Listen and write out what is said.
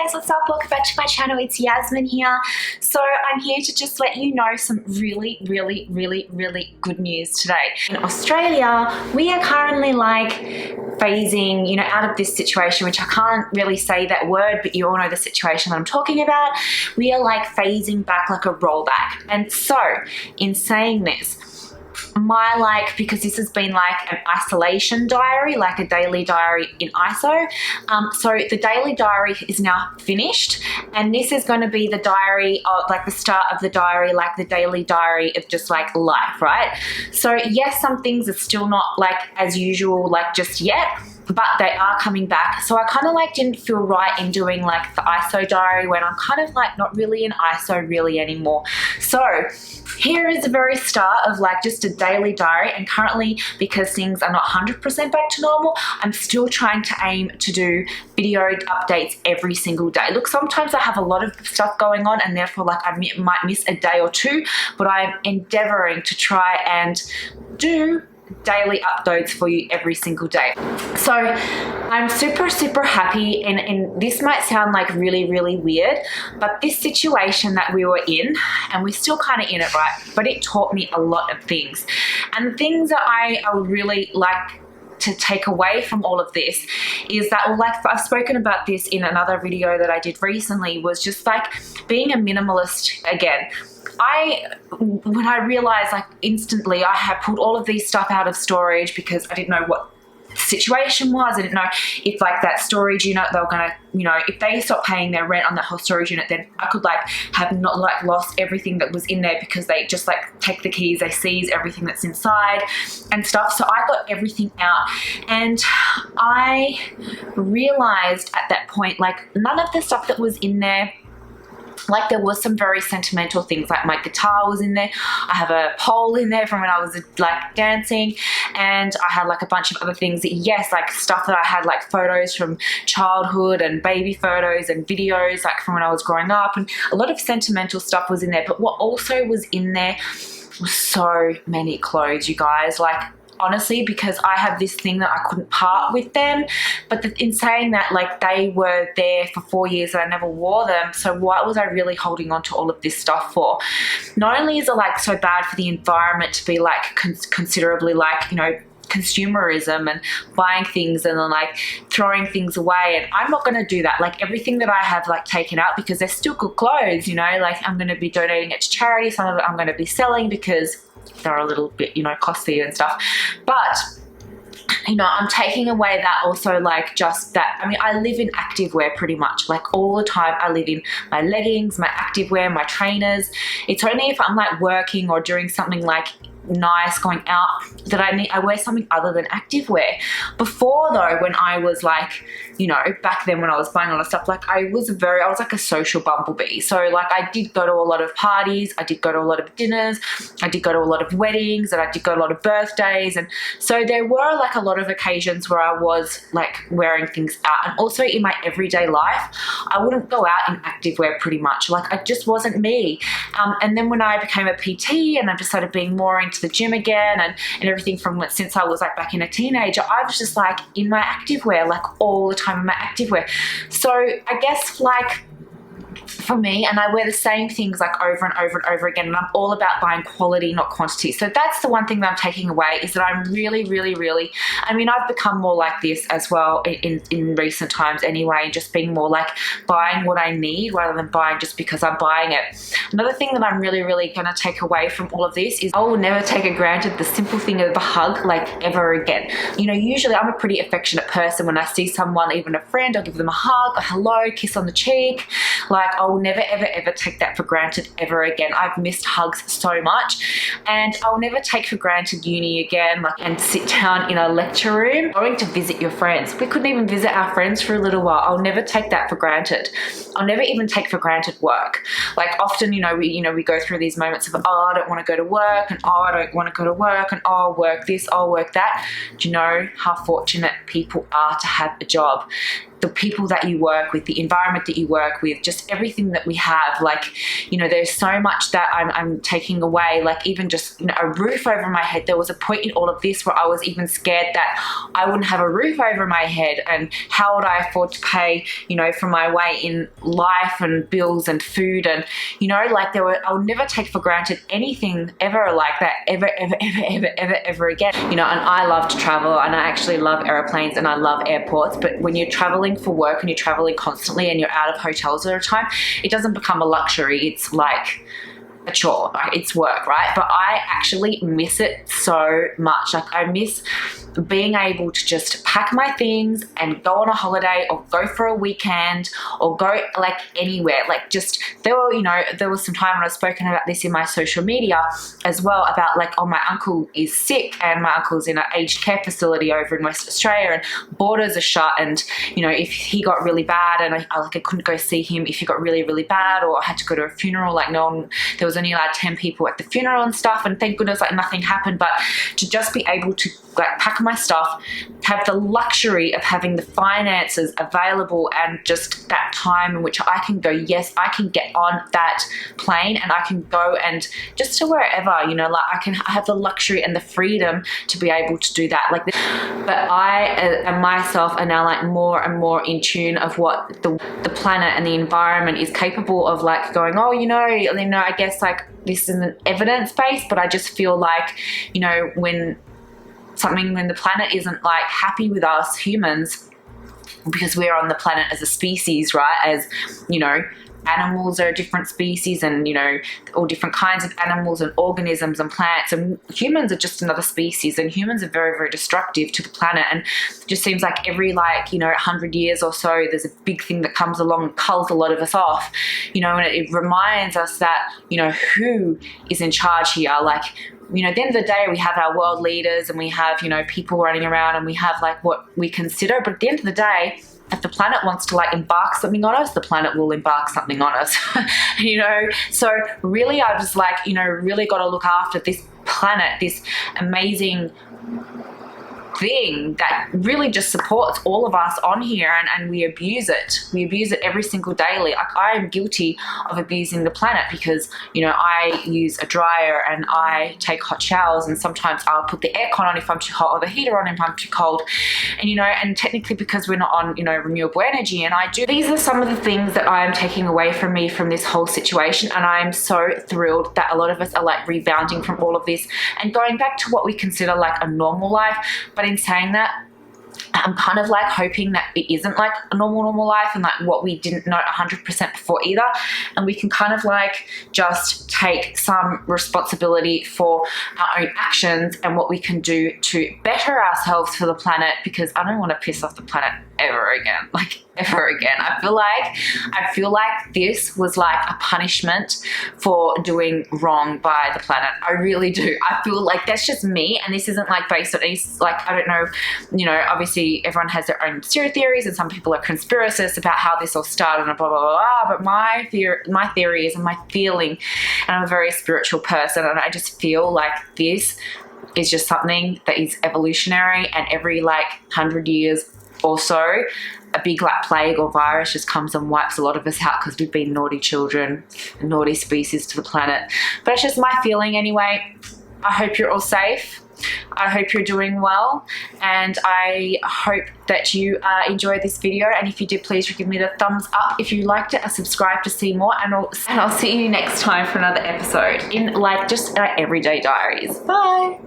guys, what's up? Welcome back to my channel. It's Yasmin here. So I'm here to just let you know some really good news today. In Australia, we are currently like phasing, out of this situation, which I can't really say that word, but you all know the situation that I'm talking about. We are like phasing back like a rollback. And so in saying this, because this has been like an isolation diary, like a daily diary in ISO. So the daily diary is now finished, and this is going to be the diary of like the start of the diary, like the daily diary of just like life, right? So yes, some things are still not like as usual, like just yet, but they are coming back. So I kind of like didn't feel right in doing like the ISO diary when I'm kind of like not really in ISO really anymore. So here is the very start of like just a daily diary, and currently, because things are not 100% back to normal, I'm still trying to aim to do video updates every single day. Look, sometimes I have a lot of stuff going on and therefore like I might miss a day or two, but I'm endeavoring to try and do daily uploads for you every single day. So I'm super happy, and this might sound like really weird, but this situation that we were in, and we're still kind of in it, right, but it taught me a lot of things. And the things that I would really like to take away from all of this is that, well, like I've spoken about this in another video that I did recently, was just like being a minimalist again. When I realized, like, instantly I had pulled all of these stuff out of storage because I didn't know what the situation was. I didn't know if like that storage unit, they were gonna, if they stopped paying their rent on that whole storage unit, then I could like have not like lost everything that was in there, because they just like take the keys, they seize everything that's inside and stuff. So I got everything out, and I realized at that point, like, none of the stuff that was in there, like there was some very sentimental things, like my guitar was in there. I have a pole in there from when I was like dancing, and I had like a bunch of other things that, yes, like stuff that I had, like photos from childhood and baby photos and videos like from when I was growing up, and a lot of sentimental stuff was in there. But what also was in there was so many clothes, you guys. Like, honestly, because I have this thing that I couldn't part with them, but in saying that, like, they were there for 4 years and I never wore them, so what was I really holding on to all of this stuff for? Not only is it like so bad for the environment to be like considerably like, consumerism and buying things and then like throwing things away, and I'm not going to do that. Like, everything that I have like taken out, because they're still good clothes, like I'm going to be donating it to charity. Some of it I'm going to be selling because they're a little bit, costly and stuff. But I'm taking away that also, like, just that. I mean, I live in activewear pretty much, like all the time. I live in my leggings, my activewear, my trainers. It's only if I'm like working or doing something like nice, going out, that I wear something other than activewear. Before though, when I was like, back then when I was buying all the stuff, like I was like a social bumblebee. So like I did go to a lot of parties, I did go to a lot of dinners, I did go to a lot of weddings, and I did go to a lot of birthdays. And so there were like a lot of occasions where I was like wearing things out. And also in my everyday life, I wouldn't go out in activewear pretty much. Like, I just wasn't me. And then when I became a PT and I just started being more into the gym again and everything from since I was like back in a teenager, I was just like in my activewear, like all the time in my activewear. So I guess like for me, and I wear the same things like over and over again, and I'm all about buying quality, not quantity. So that's the one thing that I'm taking away, is that I'm really, I mean, I've become more like this as well in recent times anyway, just being more like buying what I need rather than buying just because I'm buying it. Another thing that I'm really going to take away from all of this is I will never take for granted the simple thing of a hug, like, ever again. Usually I'm a pretty affectionate person. When I see someone, even a friend, I'll give them a hug, a hello, kiss on the cheek. Like, I will never ever take that for granted ever again. I've missed hugs so much, and I'll never take for granted uni again, like, and sit down in a lecture room going to visit your friends. We couldn't even visit our friends for a little while. I'll never take that for granted. I'll never even take for granted work. Like, often, we go through these moments of, oh, I don't want to go to work, and oh, I don't want to go to work, and oh, I'll work this, I'll work that. Do you know how fortunate people are to have a job? the people that you work with, the environment that you work with, just everything that we have. Like, you know, there's so much that I'm taking away, like even just, you know, a roof over my head. There was a point in all of this where I was even scared that I wouldn't have a roof over my head, and how would I afford to pay, you know, for my way in life and bills and food, and, you know, like I'll never take for granted anything ever like that ever again. You know, and I love to travel, and I actually love airplanes, and I love airports, but when you're traveling for work and you're traveling constantly and you're out of hotels all the time, it doesn't become a luxury. It's like a chore, it's work, right? But I actually miss it so much. Like, I miss being able to just pack my things and go on a holiday, or go for a weekend, or go like anywhere. Like, just, there was some time when I've spoken about this in my social media as well, about like, oh, my uncle is sick, and my uncle's in an aged care facility over in West Australia, and borders are shut, and, you know, if he got really bad and I couldn't go see him if he got really, really bad, or I had to go to a funeral, like there was only like 10 people at the funeral and stuff, and thank goodness like nothing happened. But to just be able to like pack my stuff, have the luxury of having the finances available, and just that time in which I can go, yes, I can get on that plane and I can go and just to wherever, you know, like I have the luxury and the freedom to be able to do that. Like, but I and myself are now like more and more in tune of what the planet and the environment is capable of, like going, oh, you know, I guess like this isn't evidence-based, but I just feel like, you know, when the planet isn't like happy with us humans, because we're on the planet as a species, right? As, you know, animals are different species, and, you know, all different kinds of animals and organisms and plants, and humans are just another species, and humans are very, very destructive to the planet. And it just seems like every, like, you know, 100 years or so, there's a big thing that comes along and culls a lot of us off, you know, and it reminds us that, you know, who is in charge here. Like, you know, at the end of the day, we have our world leaders, and we have, you know, people running around, and we have like what we consider, but at the end of the day, if the planet wants to like embark something on us, the planet will embark something on us, you know? So really, I just like, you know, really got to look after this planet, this amazing thing that really just supports all of us on here, and we abuse it. We abuse it every single daily. Like, I am guilty of abusing the planet, because, you know, I use a dryer and I take hot showers, and sometimes I'll put the aircon on if I'm too hot, or the heater on if I'm too cold, and, you know, and technically because we're not on, you know, renewable energy, and these are some of the things that I am taking away from me from this whole situation, and I am so thrilled that a lot of us are like rebounding from all of this and going back to what we consider like a normal life. But in saying that, I'm kind of like hoping that it isn't like a normal life, and like what we didn't know 100% before either, and we can kind of like just take some responsibility for our own actions and what we can do to better ourselves for the planet, because I don't want to piss off the planet ever again, like ever again. I feel like this was like a punishment for doing wrong by the planet. I really do. I feel like that's just me, and this isn't like based on any, like, I don't know, you know, obviously everyone has their own conspiracy theories, and some people are conspiracists about how this all started and blah, blah, blah, blah. But my theory is, and my feeling, and I'm a very spiritual person, and I just feel like this is just something that is evolutionary, and every like 100 years or so, a big like plague or virus just comes and wipes a lot of us out, because we've been naughty children, a naughty species to the planet. But it's just my feeling anyway. I hope you're all safe. I hope you're doing well, and I hope that you enjoyed this video, and if you did, please give me the thumbs up if you liked it, and subscribe to see more, and I'll see you next time for another episode in like just our everyday diaries. Bye.